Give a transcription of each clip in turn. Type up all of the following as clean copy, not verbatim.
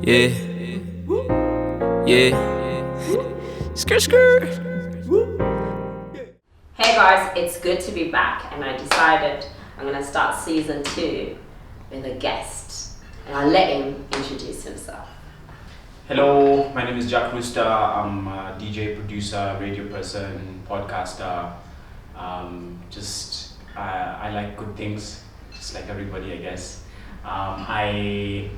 Yeah, yeah. Skirt, skirt. Hey guys, it's good to be back, and I decided I'm gonna start season 2 with a guest, and I'll let him introduce himself. Hello, my name is Jack Rooster. I'm a DJ, producer, radio person, podcaster. I like good things, just like everybody, I guess. I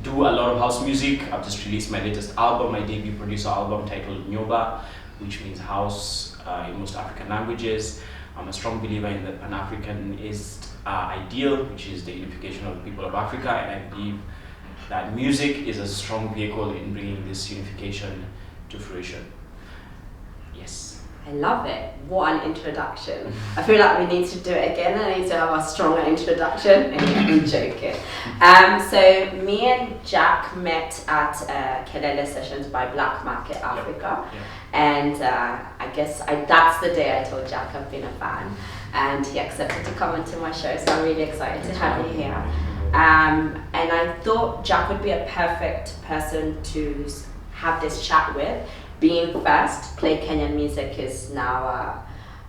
do a lot of house music. I've just released my latest album, my debut producer album titled Nyoba, which means house in most African languages. I'm a strong believer in the Pan-Africanist ideal, which is the unification of the people of Africa, and I believe that music is a strong vehicle in bringing this unification to fruition. Yes. I love it. What an introduction. I feel like we need to do it again. I need to have a stronger introduction. I'm joking. So me and Jack met at Kelele Sessions by Black Market Africa. Yep. And I guess that's the day I told Jack I've been a fan. And he accepted to come onto my show, so I'm really excited to have you here. And I thought Jack would be a perfect person to have this chat with. Being first, play Kenyan music is now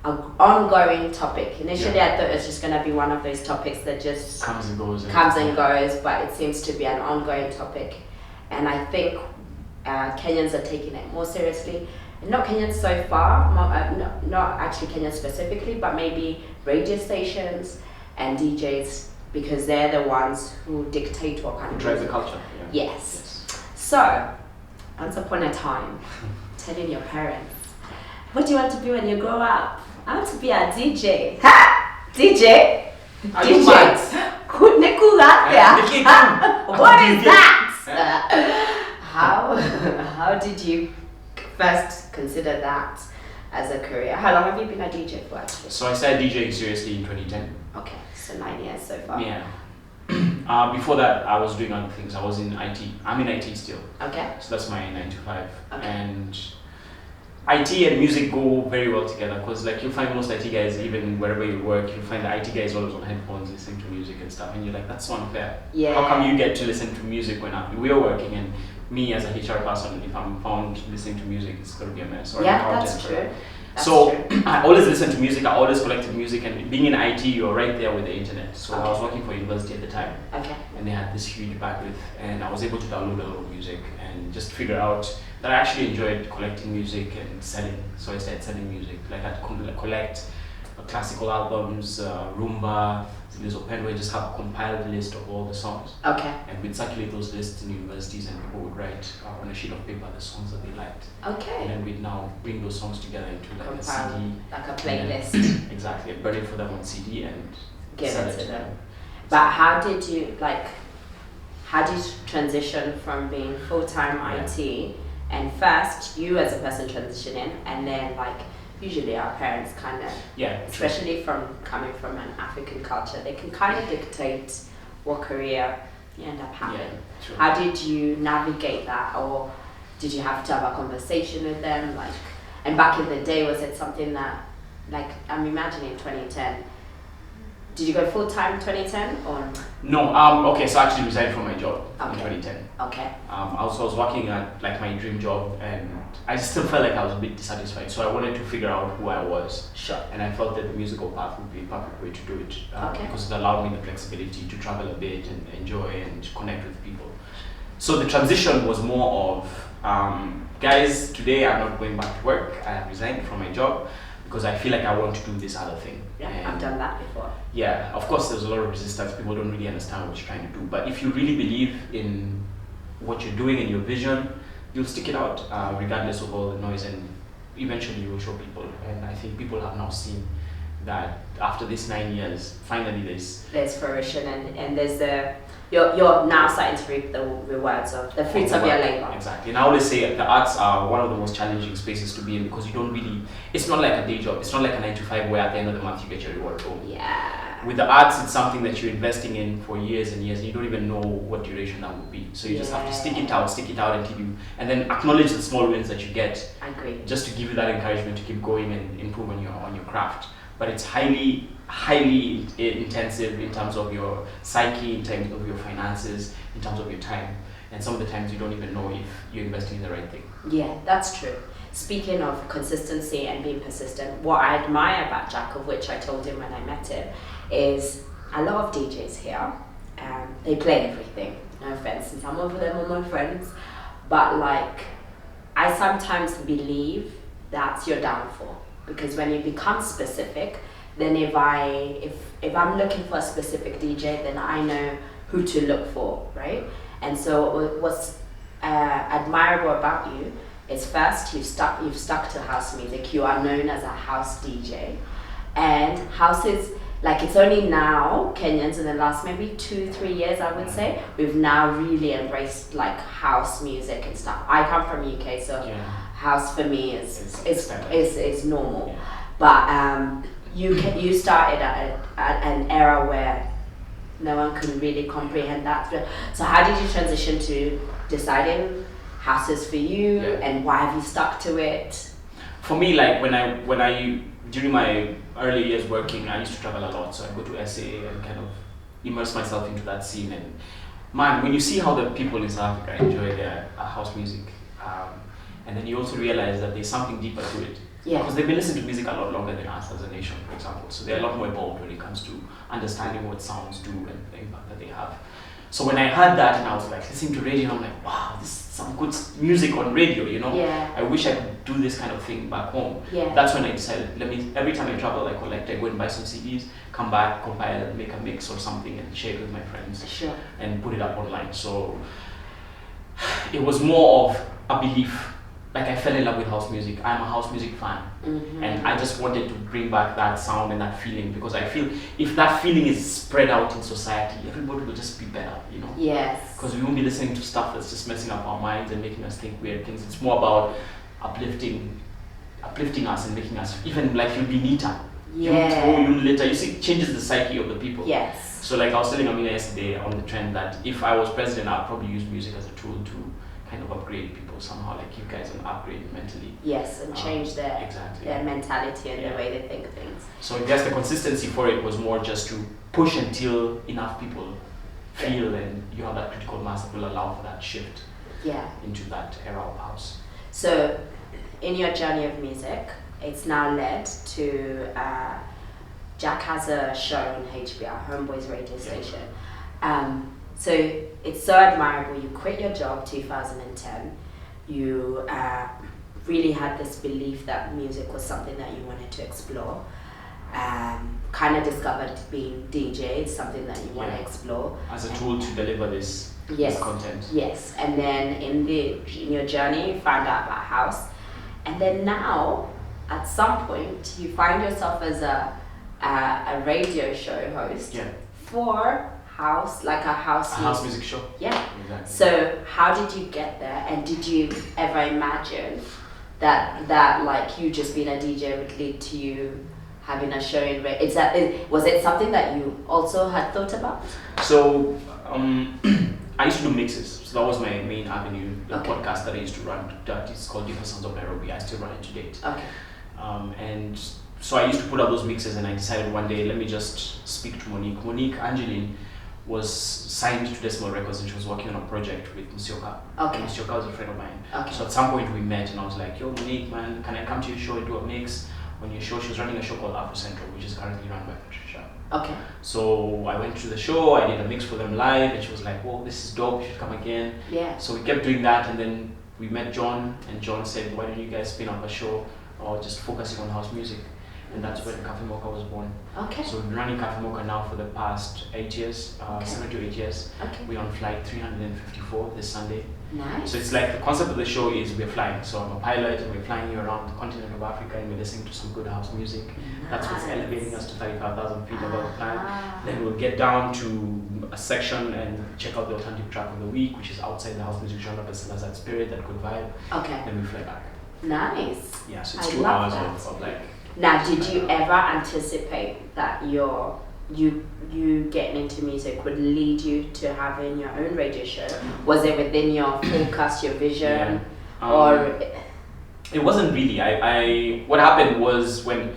an ongoing topic. Initially, I thought it was just going to be one of those topics that just comes and goes, but it seems to be an ongoing topic. And I think Kenyans are taking it more seriously. Not Kenyans so far, not actually Kenyans specifically, but maybe radio stations and DJs, because they're the ones who dictate what kind of drive the music. culture. Yes. So, once upon a time, telling your parents, what do you want to be when you grow up? I want to be a DJ. Ha! DJ? Are you mad? What is that? How did you first consider that as a career? How long have you been a DJ for actually? So I started DJing seriously in 2010. Okay, so 9 years so far. Yeah. Before that, I was doing other things. I was in IT. I'm in IT still. Okay. So that's my 9 to 5. Okay. And IT and music go very well together, because like you'll find most IT guys, even wherever you work, you'll find the IT guys always on headphones listening to music and stuff, and you're like, that's so unfair. Yeah. How come you get to listen to music when we're working, and me as a HR person, if I'm found listening to music, it's going to be a mess. Or Yeah, that's true. I always listened to music, I always collected music, and being in IT, you're right there with the internet. So I was working for university at the time, and they had this huge bandwidth, and I was able to download a lot of music and just figure out that I actually enjoyed collecting music and selling. So I started selling music. Like I'd collect classical albums, rumba, there's open where I just have a compiled list of all the songs. Okay. And we'd circulate those lists in universities, and people would write on a sheet of paper the songs that they liked. Okay. And then we'd now bring those songs together into like a CD. Like a playlist. Exactly. Burn it for them on CD and Give sell it to them. But how did you transition from being full-time IT, and first you as a person transitioning, and then like usually our parents kind of, especially from coming from an African culture, they can kind of dictate what career you end up having. True. How did you navigate that, or did you have to have a conversation with them? Like, and back in the day, was it something that, like, I'm imagining 2010. Did you go full time 2010 or? No. Okay. So I actually resigned from my job in 2010. Okay. I was working at like my dream job, and I still felt like I was a bit dissatisfied. So I wanted to figure out who I was. Sure. And I felt that the musical path would be a perfect way to do it, Okay. because it allowed me the flexibility to travel a bit and enjoy and connect with people. So the transition was more of, guys, today I'm not going back to work. I have resigned from my job because I feel like I want to do this other thing. Yeah, And I've done that before. yeah, of course there's a lot of resistance. People don't really understand what you're trying to do. But if you really believe in what you're doing and your vision, you'll stick it out, regardless of all the noise, and eventually you will show people. And I think people have now seen that after these 9 years, finally there's fruition, and there's you're now starting to reap the rewards of the fruits of your labor. Exactly. And I always say the arts are one of the most challenging spaces to be in, because you don't really, it's not like a day job. It's not like a 9 to 5 where at the end of the month you get your reward home. Yeah. With the arts, it's something that you're investing in for years and years, and you don't even know what duration that would be. So you just have to stick it out until and then acknowledge the small wins that you get. I agree. Just to give you that encouragement to keep going and improve on your craft. But it's highly intensive in terms of your psyche, in terms of your finances, in terms of your time. and some of the times you don't even know if you're investing in the right thing. Yeah, that's true. Speaking of consistency and being persistent, what I admire about Jack, of which I told him when I met him, is a lot of DJs here, they play everything, no offense, and some of them are my friends, but like, I sometimes believe that's your downfall, because when you become specific, then if I'm looking for a specific DJ, then I know who to look for, right? And so what's admirable about you is, first, you've stuck to house music. You are known as a house DJ, and house is like, it's only now Kenyans in the last maybe 2-3 years, I would say, we've now really embraced like house music and stuff. I come from UK, so house for me is normal. Yeah. But you started at an era where no one could really comprehend that. So how did you transition to deciding house is for you, and why have you stuck to it? For me, like when I during my early years working, I used to travel a lot, so I go to SA and kind of immerse myself into that scene. And man, when you see how the people in South Africa enjoy their house music, and then you also realize that there's something deeper to it. Yeah. Because they've been listening to music a lot longer than us as a nation, for example. So they're a lot more evolved when it comes to understanding what sounds do and the impact that they have. So when I heard that and I was like listening to radio, and I'm like, wow, this is some good music on radio, you know? Yeah. I wish I could do this kind of thing back home. Yeah. That's when I decided, every time I travel, I go and buy some CDs, come back, compile, make a mix or something, and share it with my friends. Sure. And put it up online. So it was more of a belief. Like, I fell in love with house music. I'm a house music fan. Mm-hmm. And I just wanted to bring back that sound and that feeling, because I feel if that feeling is spread out in society, everybody will just be better, you know? Yes. Because we won't be listening to stuff that's just messing up our minds and making us think weird things. It's more about uplifting us and making us, even like you'll be neater. Yeah. You'll later. You see, it changes the psyche of the people. Yes. So like I was telling Amina yesterday on the trend that if I was president, I'd probably use music as a tool to kind of upgrade people somehow, like you guys an upgrade mentally. Yes, and change their mentality and the way they think things. So I guess the consistency for it was more just to push until enough people feel and you have that critical mass that will allow for that shift into that era of house. So in your journey of music, it's now led to Jack has a show on HBR, Homeboys radio station. So it's so admirable. You quit your job 2010. You really had this belief that music was something that you wanted to explore. Kind of discovered being DJ is something that you want to explore as a tool to deliver this content. Yes, and then in your journey, you found out about house, and then now, at some point, you find yourself as a radio show host for house, like a house music show. Yeah. Exactly. So how did you get there, and did you ever imagine that like you just being a DJ would lead to you having a show in radio? Was it something that you also had thought about? So I used to do mixes. So that was my main avenue, the podcast that I used to run. That is called Different Sounds of Nairobi. I still run it to date. Okay. And so I used to put out those mixes, and I decided one day, let me just speak to Monique. Monique Angeline was signed to Decimal Records, and she was working on a project with Musioka. Okay. And Musioka was a friend of mine. Okay. So at some point we met, and I was like, yo, Monique, man, can I come to your show and do a mix? On your show, she was running a show called Afro Central, which is currently run by Patricia. Okay. So I went to the show, I did a mix for them live, and she was like, whoa, this is dope, you should come again. Yeah. So we kept doing that, and then we met John, and John said, why don't you guys spin up a show or just focusing on house music? And that's when Cafe Mocha was born. Okay. So we've been running Cafe Mocha now for the past 8 years, 7 to 8 years. Okay. We're on flight 354 this Sunday. Nice. So it's like the concept of the show is we're flying. So I'm a pilot, and we're flying you around the continent of Africa, and we're listening to some good house music. Nice. That's what's elevating us to 35,000 feet above the planet. Then we'll get down to a section and check out the alternative track of the week, which is outside the house music genre, but still has that spirit, that good vibe. Okay. Then we fly back. Nice. Yeah, so it's 2 hours of like. Now, did you ever anticipate that you getting into music would lead you to having your own radio show? Was it within your forecast, your vision, or? It wasn't really. What happened was when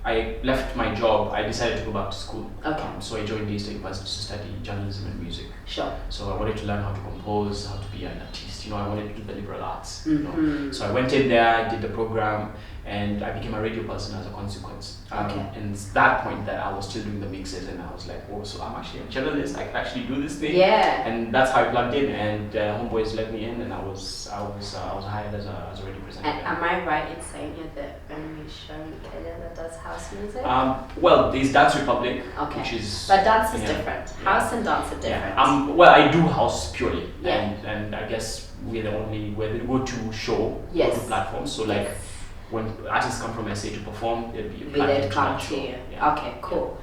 I left my job, I decided to go back to school. Okay. So I joined the State University to study journalism and music. Sure. So I wanted to learn how to compose, how to be an artist. You know, I wanted to do the liberal arts. You know? Mm-hmm. So I went in there, I did the program, and I became a radio person as a consequence. Okay. And it's that point that I was still doing the mixes, and I was like, oh, so I'm actually a journalist. I can actually do this thing. Yeah. And that's how I plugged in, and homeboys let me in, and I was hired as a radio presenter. And am I right in saying you're the only show in Kenya that does house music? Well, there's Dance Republic, Okay. which is. But dance is yeah. different. House and dance are different. Yeah. Well, I do house purely, Yeah. and I guess we're the go-to show, Yes. go-to platform. So like, when artists come from SA to perform, they'll be They'd to come that to show. you. Yeah. Okay, cool.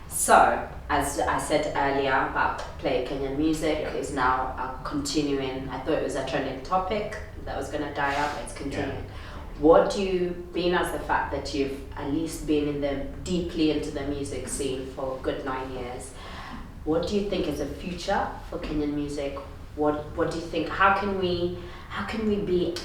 So, as I said earlier about play Kenyan music is now continuing. I thought it was a trending topic that was going to die out, but it's continuing. What do you, being as the fact that you've at least been deeply into the music scene for a good 9 years, what do you think is the future for Kenyan music? What do you think? How can we be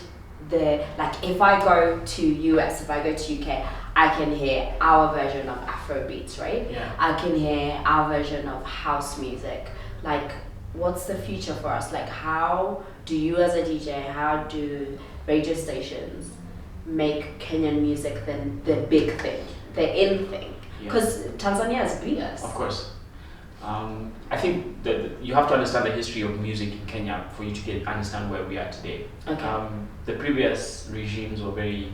if I go to US, if I go to UK, I can hear our version of Afro beats, right? Yeah. I can hear our version of house music. Like, what's the future for us? Like, how do you as a DJ, how do radio stations make Kenyan music the big thing, the in thing? Because Tanzania is bigger. Of course. I think that you have to understand the history of music in Kenya for you to understand where we are today. Okay. The previous regimes were very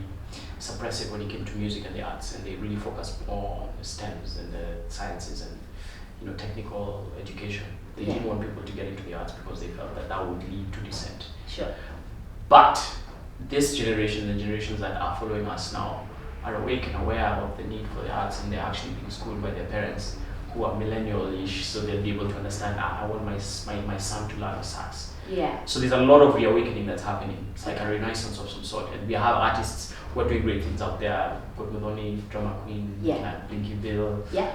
suppressive when it came to music and the arts, and they really focused more on the STEMs and the sciences and technical education. They didn't want people to get into the arts because they felt that would lead to dissent. Sure. But this generation, the generations that are following us now, are awake and aware of the need for the arts, and they're actually being schooled by their parents, who are millennial-ish, so they'll be able to understand, I want my son to learn the sax. Yeah. So there's a lot of reawakening that's happening. It's like a renaissance of some sort. And we have artists who are doing great things out there. God Meloni, Drama Queen, Blinky Bill. Yeah.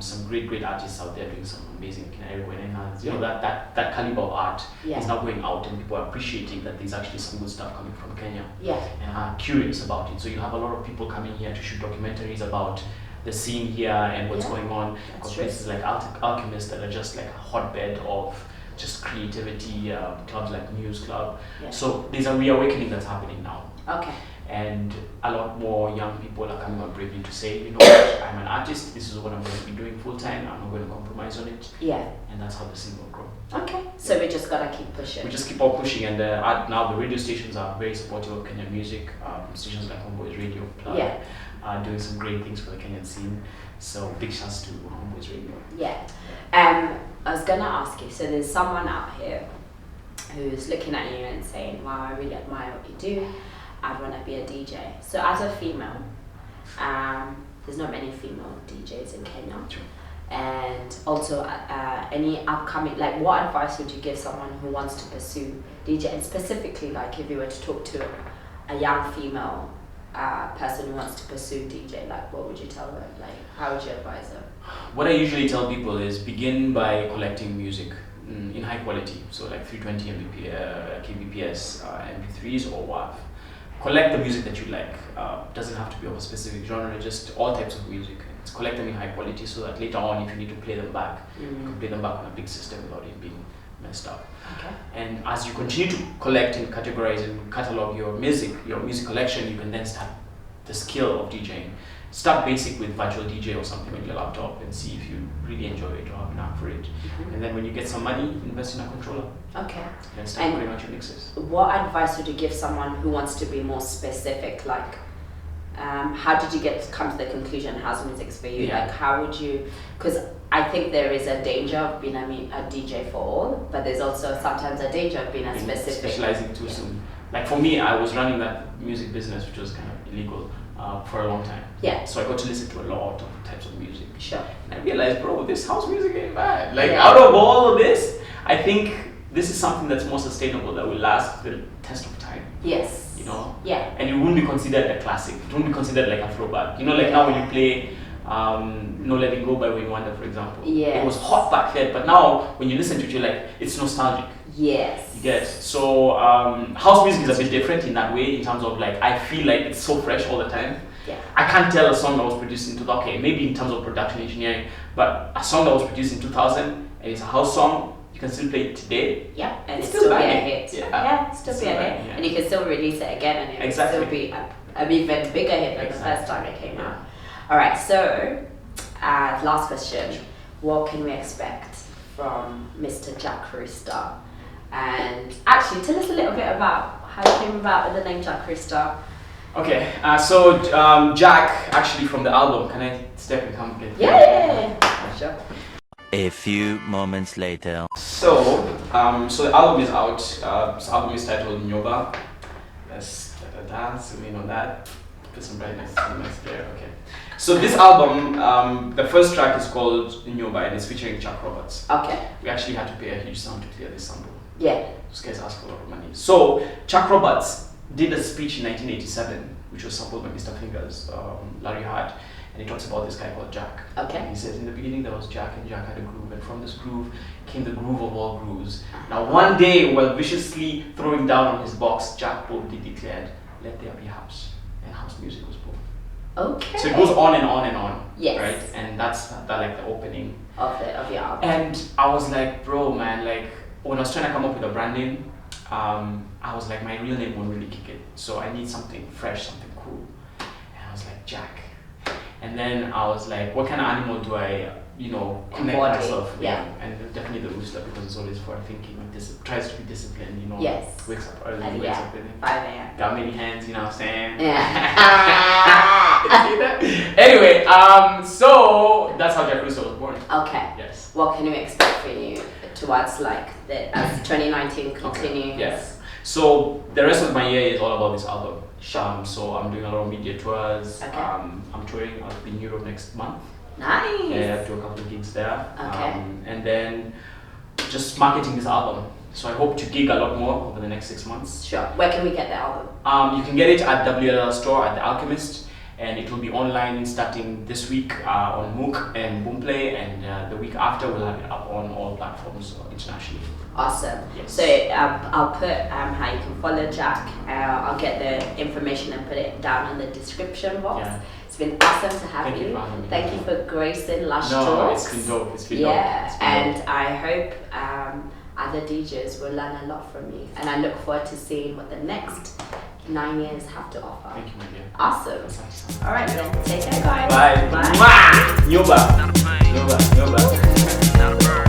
Some great artists out there doing some amazing that caliber of art is now going out, and people are appreciating that there's actually some good stuff coming from Kenya. Yeah. And are curious about it. So you have a lot of people coming here to shoot documentaries about the scene here and what's going on. Because places like Alchemist that are just like a hotbed of just creativity, clubs like Muse Club. Yeah. So there's a reawakening that's happening now. Okay. And a lot more young people are coming up bravely to say, you know what, I'm an artist, this is what I'm going to be doing full time, I'm not going to compromise on it. Yeah. And that's how the scene will grow. Okay. So we just gotta keep pushing. We just keep on pushing, and now the radio stations are very supportive of Kenyan music. Stations like Homeboys Radio Plug are doing some great things for the Kenyan scene. So big shouts to Homeboys Radio. Yeah. I was gonna ask you, so there's someone out here who's looking at you and saying, wow, I really admire what you do, I'd want to be a DJ. So as a female, there's not many female DJs in Kenya. True. And also any upcoming, like what advice would you give someone who wants to pursue DJ, and specifically like if you were to talk to a young female person who wants to pursue DJ, like what would you tell them? Like how would you advise them? What I usually tell people is begin by collecting music in high quality, so like 320 kbps, MP3s or WAV. Collect the music that you like. Doesn't have to be of a specific genre, just all types of music. Collect them in high quality so that later on, if you need to play them back, you can play them back on a big system without it being messed up. Okay. And as you continue to collect and categorize and catalog your music collection, you can then start the skill of DJing. Start basic with virtual DJ or something on your laptop and see if you really enjoy it or have an app for it. And then when you get some money, invest in a controller. Okay. And start putting out your mixes. What advice would you give someone who wants to be more specific? Like, how did you come to the conclusion house music's for you? Like, how would you? Because I think there is a danger of being a DJ for all, but there's also sometimes a danger of being a specific. Specializing too soon. Like for me, I was running that music business, which was kind of illegal for a long time. Yeah. So I got to listen to a lot of types of music. Sure. And I realized, bro, this house music ain't bad. Like out of all of this, I think this is something that's more sustainable, that will last the test of time. Yes. You know? Yeah. And it wouldn't be considered a classic. It wouldn't be considered like a throwback. You know, like now when you play No Let It Go by Wayne Wonder, for example. Yeah. It was hot back then, but now when you listen to it, you're like, it's nostalgic. Yes. You get it? So house music is a bit different in that way, in terms of like, I feel like it's so fresh all the time. Yeah. I can't tell a song that was produced in 2000, okay, maybe in terms of production engineering, but a song that was produced in 2000 and it's a house song, you can still play it today. Yeah, and It's it's still be a banging. hit. Yeah. Still be a hit. banging, yeah. And you can still release it again and it will Exactly. still be an even bigger hit than the first time it came out. Alright, so last question. What can we expect from Mr. Jack Rooster? And actually tell us a little bit about how you came about with the name Jack Rooster. Okay, so Jack, actually from the album, can I step and come get Yeah. Sure. A few moments later. So the album is out. This album is titled Nyoba. Let's zoom in on that. Put some brightness there. Okay. So this album, the first track is called Nyoba and it's featuring Jack Roberts. Okay. We actually had to pay a huge sum to clear this sample. Yeah. Those guys asked for a lot of money. So Jack Roberts did a speech in 1987, which was sampled by Mr. Fingers, Larry Hart, and he talks about this guy called Jack. Okay. And he says in the beginning there was Jack, and Jack had a groove, and from this groove came the groove of all grooves. Now one day, while viciously throwing down on his box, Jack boldly declared, "Let there be house," and house music was born. Okay. So it goes on and on and on. Yes. Right, and that's like the opening. Of your album. And I was like, bro, man, like when I was trying to come up with a brand name, I was like, my real name won't really kick it. So I need something fresh, something cool. And I was like, Jack. And then I was like, what kind of animal do I, connect Embody, myself with? yeah. And definitely the rooster, because it's always forward thinking, tries to be disciplined, Yes. wakes up early, And wakes yeah, up early. 5 a.m. Got many hands, you know what I'm saying? Yeah. See that? Anyway, so that's how Jack Rooster was born. Okay. Yes. What can we expect from you towards as 2019 continues? Yes. So the rest of my year is all about this album. So I'm doing a lot of media tours. Okay. I'm touring. I'll be in Europe next month. Nice. Yeah, I do a couple of gigs there. Okay. And then just marketing this album. So I hope to gig a lot more over the next 6 months. Sure. Where can we get the album? You can get it at WLL store at The Alchemist, and it will be online starting this week on Mook and Boomplay, and the week after we'll have it up on all platforms internationally. Awesome. Yes. So I'll put how you can follow Jack. I'll get the information and put it down in the description box. Yeah. It's been awesome to have Thank you you. for having me. Thank you for gracing Lush No, Talks. it's been dope. It's been Yeah, dope. It's been and dope. I hope other DJs will learn a lot from you. And I look forward to seeing what the next 9 years have to offer. Thank you, my dear. Awesome. That's nice. All right, then. Take care, guys. Bye. Bye. Mwah! Nyoba. Nyoba. Nyoba. Not a bird.